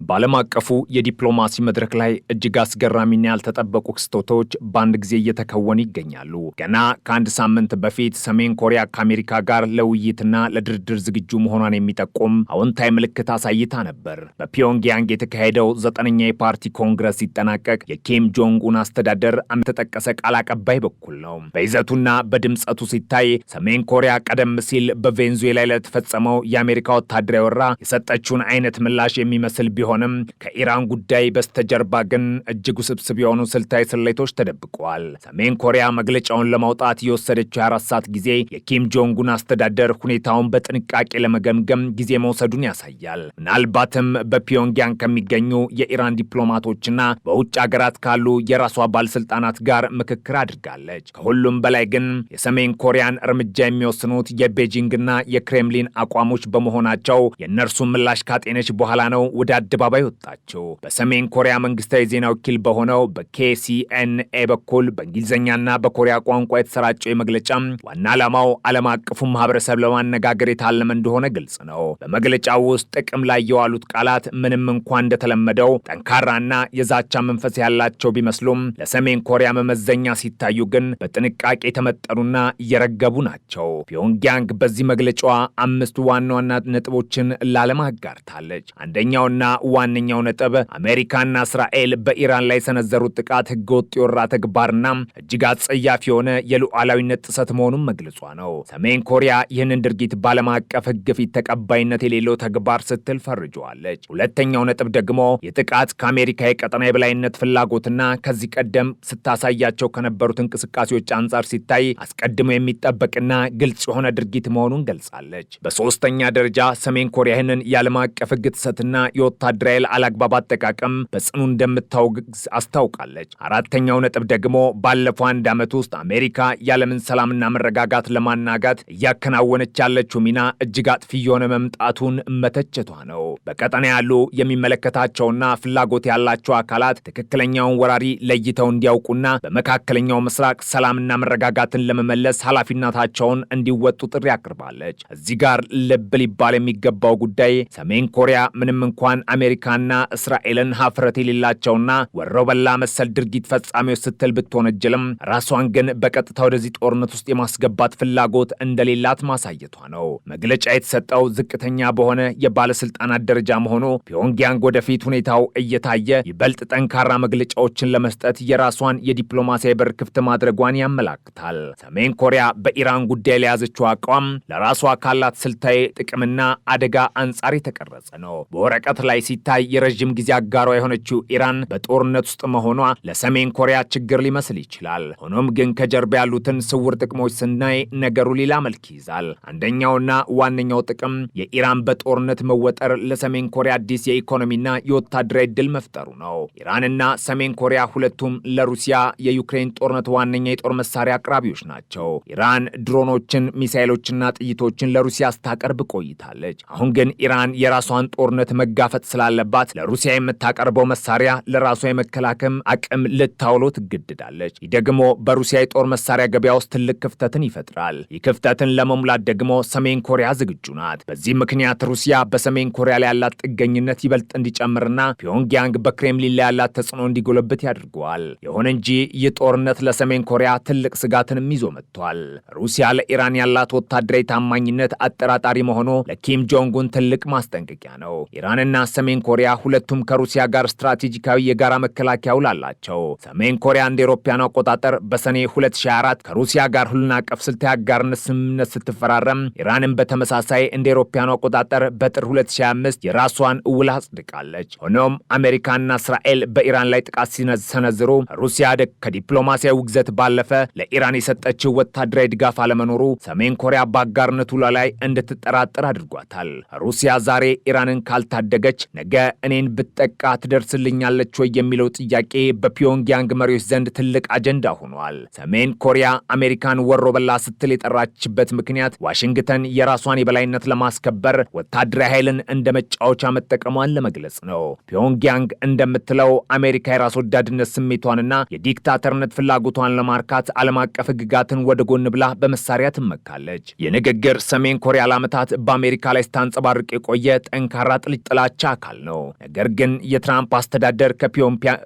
በዓለም አቀፉ የዲፕሎማሲ መድረክ ላይ እጅግ አስገራሚና ያልተጠበቁ ክስተቶች በአንድ ጊዜ እየተከወኑ ይገኛሉ። ገና ከአንድ ሳምንት በፊት ሰሜን ኮሪያ ከአሜሪካ ጋር ለውይይትና ለድርድር ዝግጁ መሆኗን የሚጠቁም አዎንታዊ ምልክት አሳይታ ነበር። በፒዮንግያንግ የተካሄደው 9ኛ የፓርቲ ኮንግረስ ሲጠናቀቅ የኪም ጆንግ ኡን አስተዳደር የተጠቀሰ ቃል አቀባይ በኩል ነው። በይዘቱና በድምጸቱ ሲታይ ሰሜን ኮሪያ ቀደም ሲል በቬንዙዌላ ላይ ለተፈጸመው የአሜሪካ ወታደራዊ ወረራ የሰጠችውን አይነት ምላሽ የሚመስል ቢሆንም ከኢራን ጉዳይ በስተጀርባ ግን እጅግ ውስብስብ የሆኑ ስልታዊ ስሌቶች ተደብቀዋል። ሰሜን ኮሪያ መግለጫውን ለማውጣት የወሰደችው 24 ሰዓት ጊዜ የኪም ጆንግ ኡን አስተዳደር ሁኔታውን በጥንቃቄ ለመገምገም ጊዜ መውሰዱን ያሳያል። ምናልባትም በፒዮንግያንግ ከሚገኙ የኢራን ዲፕሎማቶችና በውጭ ሀገራት ካሉ የራሷ ባለስልጣናት ጋር ምክክር አድርጋለች። ከሁሉም በላይ ግን የሰሜን ኮሪያን እርምጃ የሚወስኑት የቤጂንግና የክሬምሊን አቋሞች በመሆናቸው የእነርሱ ምላሽ ካጤነች በኋላ ነው ወደ አደባባይ ወጣቸው። በሰሜን ኮሪያ መንግስታዊ ዜና ወኪል በሆነው በኬሲኤንኤ በኩል በእንግሊዝኛና በኮሪያ ቋንቋ የተሰራጨው የመግለጫ ዋና ዓላማው ዓለም አቀፉ ማህበረሰብ ለማነጋገር የታለመ እንደሆነ ግልጽ ነው። በመግለጫው ውስጥ ጥቅም ላይ የዋሉት ቃላት ምንም እንኳን እንደተለመደው ጠንካራና የዛቻ መንፈስ ያላቸው ቢመስሉም ለሰሜን ኮሪያ መመዘኛ ሲታዩ ግን በጥንቃቄ የተመጠኑና እየረገቡ ናቸው። ፒዮንግያንግ በዚህ መግለጫዋ 5 ዋና ዋና ነጥቦችን ለዓለም አጋርታለች። አንደኛውና ዋነኛው ነጥብ አሜሪካና እስራኤል በኢራን ላይ የሰነዘሩት ጥቃት ህገወጥ የወረራ ተግባርና እጅግ አጸያፊ የሆነ የሉዓላዊነት ጥሰት መሆኑን መግለጿ ነው። ሰሜን ኮሪያ ይህንን ድርጊት በዓለም አቀፍ ህግ ፊት ተቀባይነት የሌለው ተግባር ስትል ፈርጀዋለች። ሁለተኛው ነጥብ ደግሞ የጥቃት ከአሜሪካ የቀጠና የበላይነት ፍላጎትና ከዚህ ቀደም ስታሳያቸው ከነበሩት እንቅስቃሴዎች አንጻር ሲታይ አስቀድሞ የሚጠበቅና ግልጽ የሆነ ድርጊት መሆኑን ገልጻለች። በሶስተኛ ደረጃ ሰሜን ኮሪያ ይህንን የዓለም አቀፍ ህግ ጥሰትና የወታደራዊ አላግባብ አጠቃቀም በጽኑ እንደምታወግዝ አስታውቃለች። አራተኛው ነጥብ ደግሞ ባለፈው 1 ዓመት ውስጥ አሜሪካ የዓለምን ሰላምና መረጋጋት ለማናጋት እያከናወነች ያለችው ሚና እጅግ አጥፊ የሆነ መምጣቱን መተቸቷ ነው። በቀጠና ያሉ የሚመለከታቸውና ፍላጎት ያላቸው አካላት ትክክለኛውን ወራሪ ለይተው እንዲያውቁና በመካከለኛው ምስራቅ ሰላምና መረጋጋትን ለመመለስ ኃላፊነታቸውን እንዲወጡ ጥሪ አቅርባለች። እዚህ ጋር ልብ ሊባል የሚገባው ጉዳይ ሰሜን ኮሪያ ምንም እንኳን አሜሪካና እስራኤልን ሀፍረት የሌላቸውና ወሮበላ መሰል ድርጊት ፈጻሚዎች ስትል ብትወነጀልም ራሷን ግን በቀጥታ ወደዚህ ጦርነት ውስጥ የማስገባት ፍላጎት እንደሌላት ማሳየቷ ነው። መግለጫ የተሰጠው ዝቅተኛ በሆነ የባለስልጣናት ደረጃ መሆኑ ፒዮንግያንግ ወደፊት ሁኔታው እየታየ ይበልጥ ጠንካራ መግለጫዎችን ለመስጠት የራሷን የዲፕሎማሲያዊ በር ክፍት ማድረጓን ያመላክታል። ሰሜን ኮሪያ በኢራን ጉዳይ ለያዘችው አቋም ለራሷ ካላት ስልታዊ ጥቅምና አደጋ አንጻር የተቀረጸ ነው። በወረቀት ላይ ሲታይ የረጅም ጊዜ አጋሯ የሆነችው ኢራን በጦርነት ውስጥ መሆኗ ለሰሜን ኮሪያ ችግር ሊመስል ይችላል። ሆኖም ግን ከጀርባ ያሉትን ስውር ጥቅሞች ስናይ ነገሩ ሌላ መልክ ይዛል። አንደኛውና ዋነኛው ጥቅም የኢራን በጦርነት መወጠር ለሰሜን ኮሪያ አዲስ የኢኮኖሚና የወታደራዊ ድል መፍጠሩ ነው። ኢራንና ሰሜን ኮሪያ ሁለቱም ለሩሲያ የዩክሬን ጦርነት ዋነኛ የጦር መሳሪያ አቅራቢዎች ናቸው። ኢራን ድሮኖችን፣ ሚሳኤሎችና ጥይቶችን ለሩሲያ ስታቀርብ ቆይታለች። አሁን ግን ኢራን የራሷን ጦርነት መጋፈጥ ስላለባት ለሩሲያ የምታቀርበው መሳሪያ ለራሷ የመከላከም አቅም ልታውሎ ትገደዳለች። ይህ ደግሞ በሩሲያ የጦር መሳሪያ ገበያ ውስጥ ትልቅ ክፍተትን ይፈጥራል። ይህ ክፍተትን ለመሙላት ደግሞ ሰሜን ኮሪያ ዝግጁ ናት። በዚህ ምክንያት ሩሲያ በሰሜን ኮሪያ ላይ ያላት ጥገኝነት ይበልጥ እንዲጨምርና ፒዮንግያንግ በክሬምሊን ላይ ያላት ተጽዕኖ እንዲጎለብት ያደርገዋል። ይሁን እንጂ ይህ ጦርነት ለሰሜን ኮሪያ ትልቅ ስጋትንም ይዞ መጥቷል። ሩሲያ ለኢራን ያላት ወታደራዊ ታማኝነት አጠራጣሪ መሆኑ ለኪም ጆንግ ኡን ትልቅ ማስጠንቀቂያ ነው። ኢራንና ሰሜን ኮሪያ ሁለቱም ከሩሲያ ጋር ስትራቴጂካዊ የጋራ መከላከያ ውል አላቸው። ሰሜን ኮሪያ እንደ አውሮፓውያን አቆጣጠር በሰኔ 2024 ከሩሲያ ጋር ሁሉን አቀፍ ስልታዊ አጋርነት ስምምነት ስትፈራረም ኢራንን በተመሳሳይ እንደ አውሮፓውያን አቆጣጠር በጥር 2025 የራሷን ውል አጽድቃለች። ሆኖም አሜሪካና እስራኤል በኢራን ላይ ጥቃት ሲሰነዝሩ ሩሲያ ከዲፕሎማሲያዊ ውግዘት ባለፈ ለኢራን የሰጠችው ወታደራዊ ድጋፍ አለመኖሩ ሰሜን ኮሪያ በአጋርነቱ ላይ እንድትጠራጠር አድርጓታል። ሩሲያ ዛሬ ኢራንን ካልታደገች ነገ እኔን ብትጠቃ ትደርስልኛለች ወይ የሚለው ጥያቄ በፒዮንግያንግ መሪዎች ዘንድ ትልቅ አጀንዳ ሆኗል። ሰሜን ኮሪያ አሜሪካን ወሮበላ ስትል የጠራችበት ምክንያት ዋሽንግተን የራሷን የበላይነት ለማስከበር ወታደራዊ ኃይልን እንደ መጫወቻ መጠቀሟን ለመግለጽ ነው። ፒዮንግያንግ እንደምትለው አሜሪካ የራስ ወዳድነት ስሜቷንና የዲክታተርነት ፍላጎቷን ለማርካት ዓለም አቀፍ ሕግጋትን ወደ ጎን ብላ በመሳሪያ ትመካለች። የንግግር ሰሜን ኮሪያ ለዓመታት በአሜሪካ ላይ ስታንጸባርቅ የቆየ ጠንካራ ጥላቻ አካል አካል ነው። ነገር ግን የትራምፕ አስተዳደር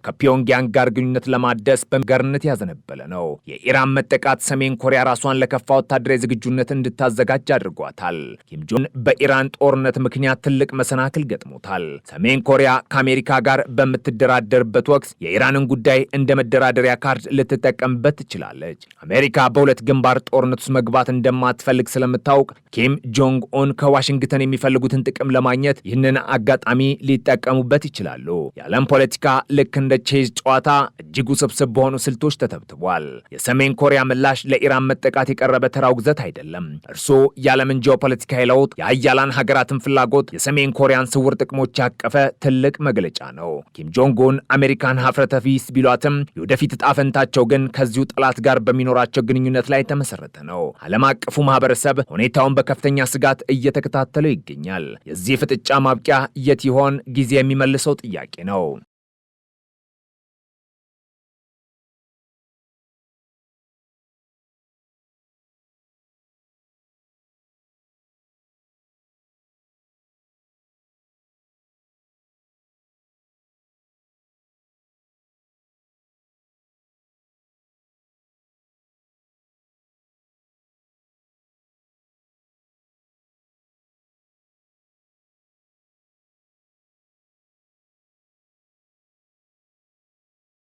ከፒዮንግያንግ ጋር ግንኙነት ለማደስ በገርነት ያዘነበለ ነው። የኢራን መጠቃት ሰሜን ኮሪያ ራሷን ለከፋ ወታደራዊ ዝግጁነት እንድታዘጋጅ አድርጓታል። ኪም ጆን በኢራን ጦርነት ምክንያት ትልቅ መሰናክል ገጥሞታል። ሰሜን ኮሪያ ከአሜሪካ ጋር በምትደራደርበት ወቅት የኢራንን ጉዳይ እንደ መደራደሪያ ካርድ ልትጠቀምበት ትችላለች። አሜሪካ በሁለት ግንባር ጦርነት ውስጥ መግባት እንደማትፈልግ ስለምታውቅ ኪም ጆንግ ኡን ከዋሽንግተን የሚፈልጉትን ጥቅም ለማግኘት ይህንን አጋጣሚ ሊጠቀሙበት ይችላሉ። የዓለም ፖለቲካ ልክ እንደ ቼዝ ጨዋታ እጅግ ውስብስብ በሆኑ ስልቶች ተተብትቧል። የሰሜን ኮሪያ ምላሽ ለኢራን መጠቃት የቀረበ ተራ ውግዘት አይደለም። እርሱ የዓለምን ጂኦፖለቲካዊ ለውጥ፣ የሀያላን ሀገራትን ፍላጎት፣ የሰሜን ኮሪያን ስውር ጥቅሞች ያቀፈ ትልቅ መግለጫ ነው። ኪም ጆንግ ኡን አሜሪካን ሀፍረተ ቢስ ቢሏትም የወደፊት ዕጣ ፈንታቸው ግን ከዚሁ ጠላት ጋር በሚኖራቸው ግንኙነት ላይ ተመሰረተ ነው። ዓለም አቀፉ ማህበረሰብ ሁኔታውን በከፍተኛ ስጋት እየተከታተለው ይገኛል። የዚህ ፍጥጫ ማብቂያ የት ይሆን? ጊዜ የሚመልሰው ጥያቄ ነው።